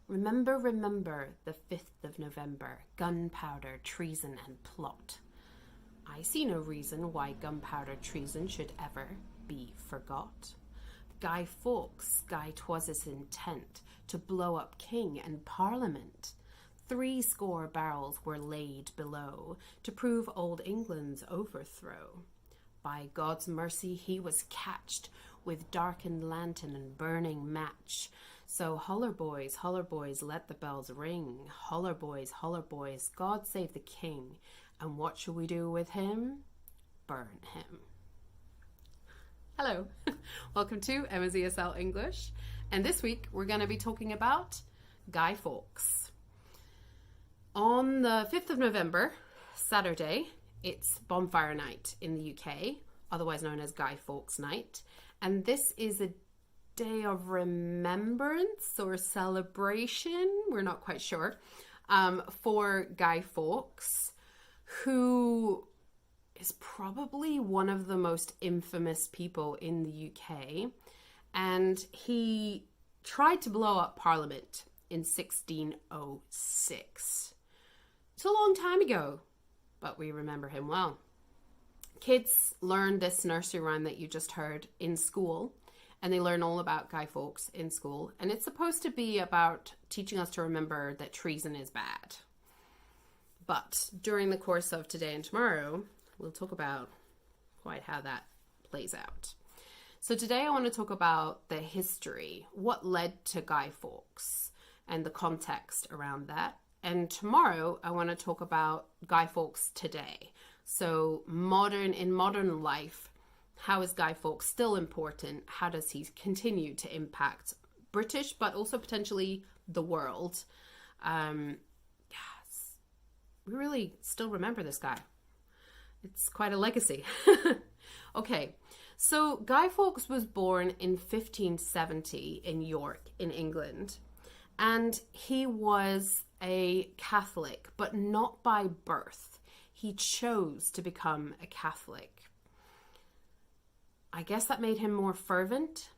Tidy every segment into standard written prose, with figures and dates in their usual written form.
Remember, remember the 5th of November, gunpowder, treason, and plot. I see no reason why gunpowder treason should ever be forgot. Guy Fawkes, Guy 'twas his intent to blow up king and parliament. 70 barrels were laid below to prove old England's overthrow. By God's mercy he was catched with darkened lantern and burning match. So holler boys, let the bells ring. Holler boys, God save the king. And what shall we do with him? Burn him. Hello, welcome to Emma's ESL English. And this week we're going to be talking about Guy Fawkes. On the 5th of November, Saturday, it's Bonfire Night in the UK, otherwise known as Guy Fawkes Night. And this is a day of remembrance or celebration, we're not quite sure, for Guy Fawkes, who is probably one of the most infamous people in the UK. And he tried to blow up Parliament in 1606. It's a long time ago, but we remember him well. Kids learn this nursery rhyme that you just heard in school, and they learn all about Guy Fawkes in school. And it's supposed to be about teaching us to remember that treason is bad. But during the course of today and tomorrow, we'll talk about quite how that plays out. So today I want to talk about the history, what led to Guy Fawkes and the context around that. And tomorrow I want to talk about Guy Fawkes today. So in modern life, how is Guy Fawkes still important? How does he continue to impact British, but also potentially the world? Yes, we really still remember this guy. It's quite a legacy. Okay, so Guy Fawkes was born in 1570 in York, in England. And he was a Catholic, but not by birth. He chose to become a Catholic. I guess that made him more fervent.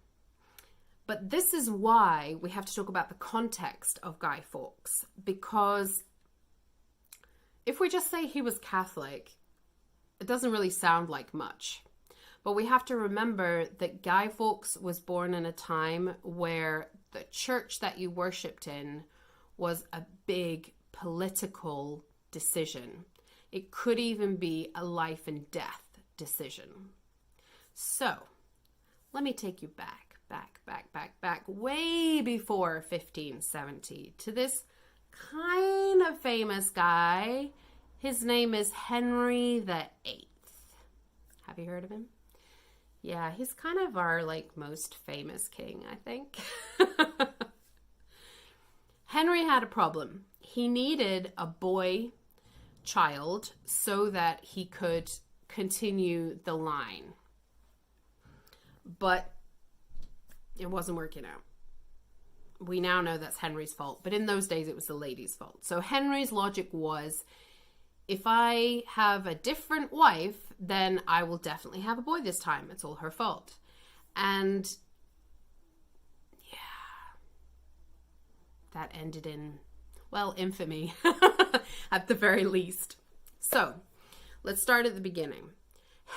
But this is why we have to talk about the context of Guy Fawkes. Because if we just say he was Catholic, it doesn't really sound like much. But we have to remember that Guy Fawkes was born in a time where the church that you worshipped in was a big political decision. It could even be a life and death decision. So, let me take you back, way before 1570 to this kind of famous guy. His name is Henry VIII. Have you heard of him? Yeah, he's kind of our most famous king, I think. Henry had a problem. He needed a boy child so that he could continue the line. But it wasn't working out. We now know that's Henry's fault, but in those days it was the lady's fault. So Henry's logic was, if I have a different wife, then I will definitely have a boy this time. It's all her fault. And yeah, that ended in, well, infamy at the very least. So let's start at the beginning.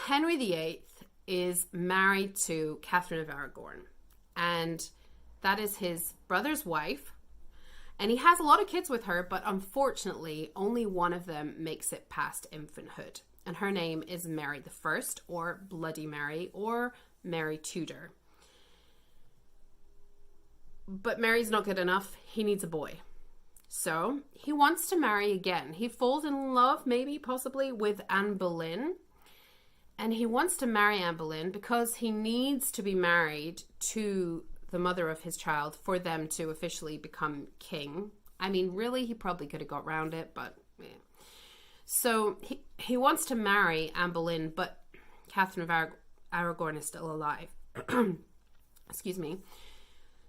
Henry VIII is married to Catherine of Aragon, and that is his brother's wife. And he has a lot of kids with her, but unfortunately, only one of them makes it past infanthood. And her name is Mary I, or Bloody Mary, or Mary Tudor. But Mary's not good enough. He needs a boy. So he wants to marry again. He falls in love, maybe, possibly, with Anne Boleyn. And he wants to marry Anne Boleyn because he needs to be married to the mother of his child for them to officially become king. I mean, really, he probably could have got around it, but yeah. So he wants to marry Anne Boleyn, but Catherine of Aragon is still alive. Excuse me.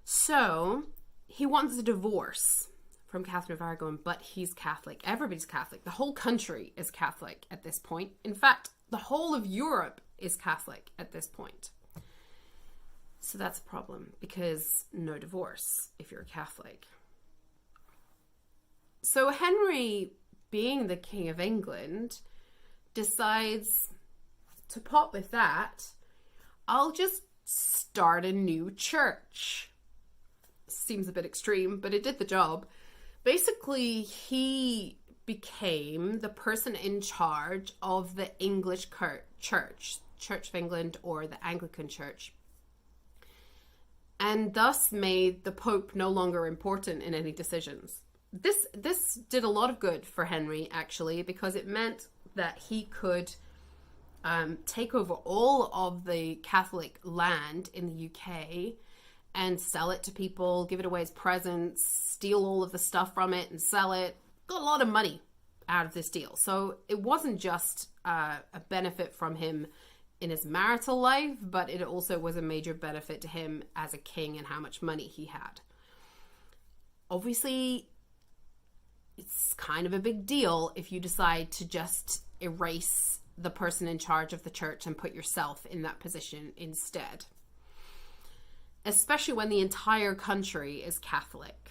So he wants a divorce from Catherine of Aragon, but he's Catholic. Everybody's Catholic. The whole country is Catholic at this point. In fact, the whole of Europe is Catholic at this point. So that's a problem, because no divorce if you're a Catholic. So Henry, being the King of England, decides to pop with that. I'll just start a new church. Seems a bit extreme, but it did the job. Basically, he became the person in charge of the English Church of England, or the Anglican Church, and thus made the Pope no longer important in any decisions. This did a lot of good for Henry, actually, because it meant that he could take over all of the Catholic land in the UK and sell it to people, give it away as presents, steal all of the stuff from it and sell it. Got a lot of money out of this deal. So it wasn't just a benefit from him in his marital life, but it also was a major benefit to him as a king and how much money he had. Obviously, it's kind of a big deal if you decide to just erase the person in charge of the church and put yourself in that position instead. Especially when the entire country is Catholic.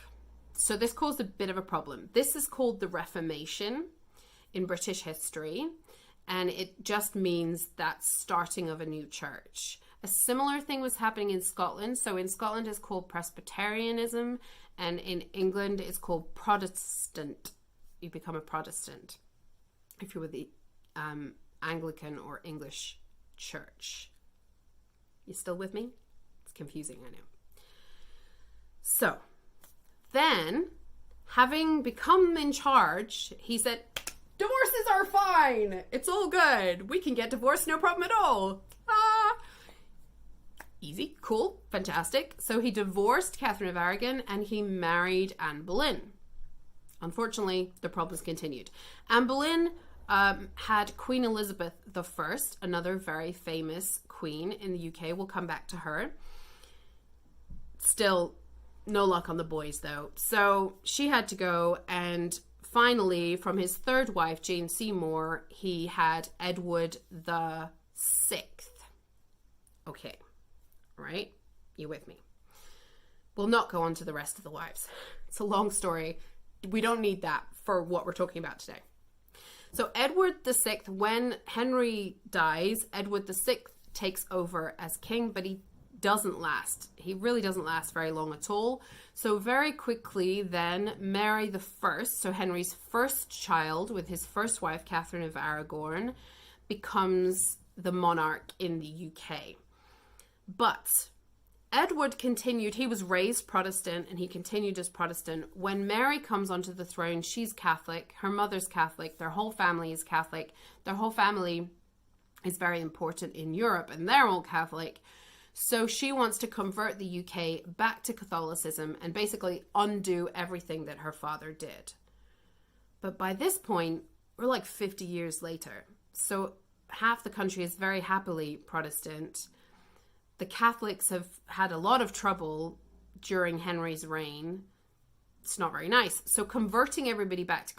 So this caused a bit of a problem. This is called the Reformation in British history, and it just means that starting of a new church. A similar thing was happening in Scotland. So in Scotland it's called Presbyterianism, and in England it's called Protestant. You become a Protestant if you're with the Anglican or English church. You still with me? It's confusing, I know. So then, having become in charge, he said, divorces are fine. It's all good. We can get divorced, no problem at all. Easy, cool, fantastic. So he divorced Catherine of Aragon and he married Anne Boleyn. Unfortunately, the problems continued. Anne Boleyn had Queen Elizabeth I, another very famous queen in the UK. We'll come back to her. Still, no luck on the boys, though. So she had to go, and finally, from his third wife, Jane Seymour, he had Edward the Sixth. Okay, right? You with me? We'll not go on to the rest of the wives. It's a long story. We don't need that for what we're talking about today. So Edward the Sixth, when Henry dies, Edward the Sixth takes over as king, but he doesn't last. He really doesn't last very long at all. So very quickly then, Mary the First, so Henry's first child with his first wife, Catherine of Aragon, becomes the monarch in the UK. But Edward continued, he was raised Protestant and he continued as Protestant. When Mary comes onto the throne, she's Catholic, her mother's Catholic, their whole family is Catholic, their whole family is very important in Europe and they're all Catholic. So she wants to convert the UK back to Catholicism and basically undo everything that her father did. But by this point, we're like 50 years later. So half the country is very happily Protestant. The Catholics have had a lot of trouble during Henry's reign. It's not very nice. So converting everybody back to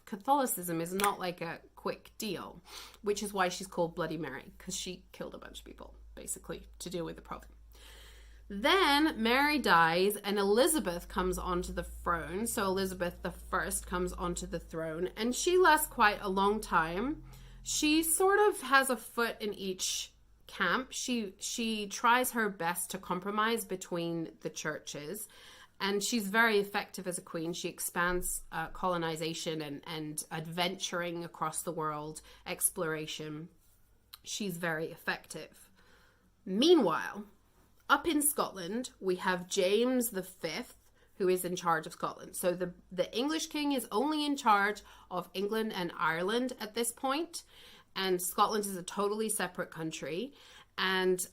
Catholicism is not like a quick deal, which is why she's called Bloody Mary, because she killed a bunch of people, basically, to deal with the problem. Then Mary dies and Elizabeth comes onto the throne. So Elizabeth I comes onto the throne, and she lasts quite a long time. She sort of has a foot in each camp. She tries her best to compromise between the churches, and she's very effective as a queen. She expands colonization and adventuring across the world, exploration. She's very effective. Meanwhile, up in Scotland, we have James V, who is in charge of Scotland. So the English king is only in charge of England and Ireland at this point, and Scotland is a totally separate country, and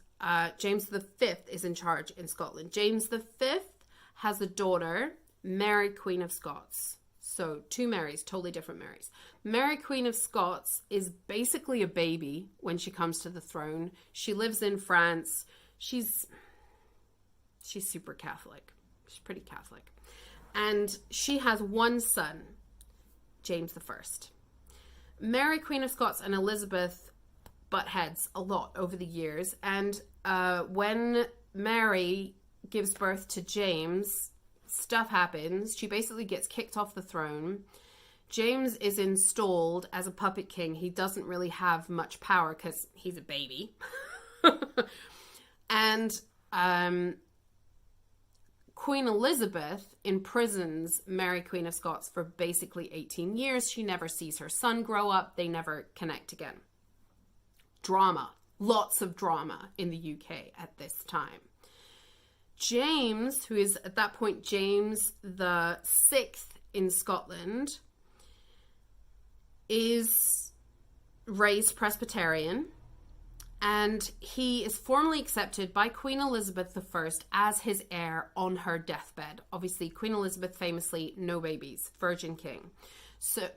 James V is in charge in Scotland. James V has a daughter, Mary, Queen of Scots. So two Marys, totally different Marys. Mary, Queen of Scots, is basically a baby when she comes to the throne. She lives in France. She's super Catholic. She's pretty Catholic. And she has one son, James I. Mary, Queen of Scots, and Elizabeth butt heads a lot over the years. And when Mary gives birth to James, stuff happens. She basically gets kicked off the throne. James is installed as a puppet king. He doesn't really have much power because he's a baby. And Queen Elizabeth imprisons Mary, Queen of Scots, for basically 18 years. She never sees her son grow up. They never connect again. Drama. Lots of drama in the UK at this time. James, who is at that point James the 6th in Scotland, is raised Presbyterian. And he is formally accepted by Queen Elizabeth I as his heir on her deathbed. Obviously, Queen Elizabeth famously, no babies, virgin king. So,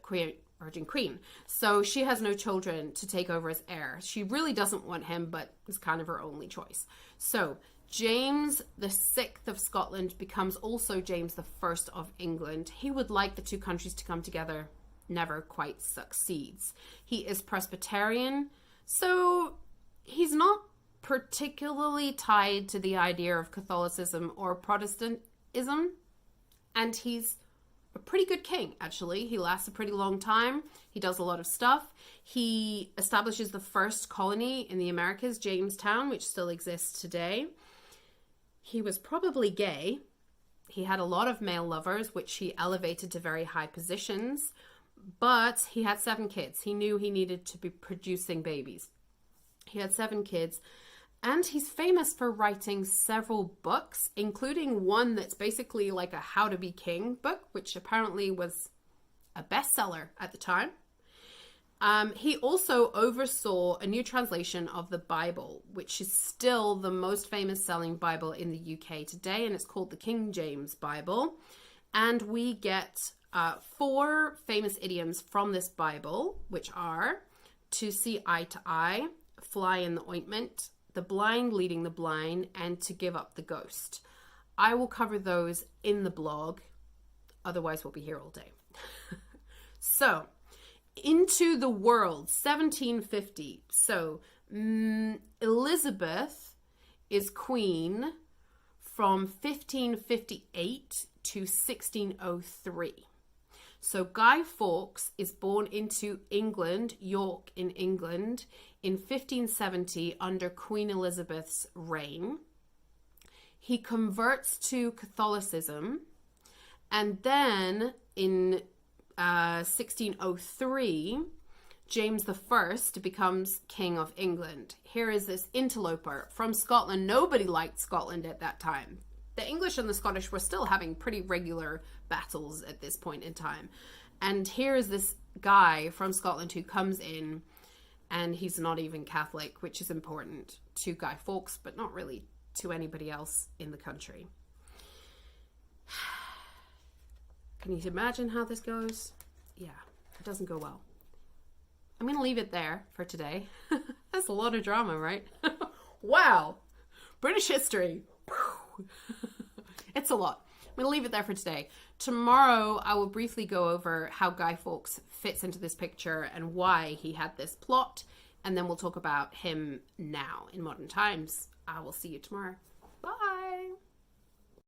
virgin queen. So she has no children to take over as heir. She really doesn't want him, but it's kind of her only choice. So James the 6th of Scotland becomes also James the 1st of England. He would like the two countries to come together, never quite succeeds. He is Presbyterian, so he's not particularly tied to the idea of Catholicism or Protestantism, and he's a pretty good king, actually. He lasts a pretty long time. He does a lot of stuff. He establishes the first colony in the Americas, Jamestown, which still exists today. He was probably gay. He had a lot of male lovers, which he elevated to very high positions, but he had 7 kids. He knew he needed to be producing babies. He had 7 kids, and he's famous for writing several books, including one that's basically like a How to Be King book, which apparently was a bestseller at the time. He also oversaw a new translation of the Bible, which is still the most famous selling Bible in the UK today, and it's called the King James Bible. And we get 4 famous idioms from this Bible, which are to see eye to eye, fly in the ointment, the blind leading the blind, and to give up the ghost. I will cover those in the blog. Otherwise, we'll be here all day. So, into the world, 1750. So, Elizabeth is queen from 1558 to 1603. So Guy Fawkes is born into England, York in England, in 1570 under Queen Elizabeth's reign. He converts to Catholicism, and then in 1603, James I becomes King of England. Here is this interloper from Scotland. Nobody liked Scotland at that time. The English and the Scottish were still having pretty regular battles at this point in time. And here is this guy from Scotland who comes in, and he's not even Catholic, which is important to Guy Fawkes, but not really to anybody else in the country. Can you imagine how this goes? Yeah, it doesn't go well. I'm going to leave it there for today. That's a lot of drama, right? Wow. British history. It's a lot. I'm going to leave it there for today. Tomorrow, I will briefly go over how Guy Fawkes fits into this picture and why he had this plot. And then we'll talk about him now in modern times. I will see you tomorrow. Bye.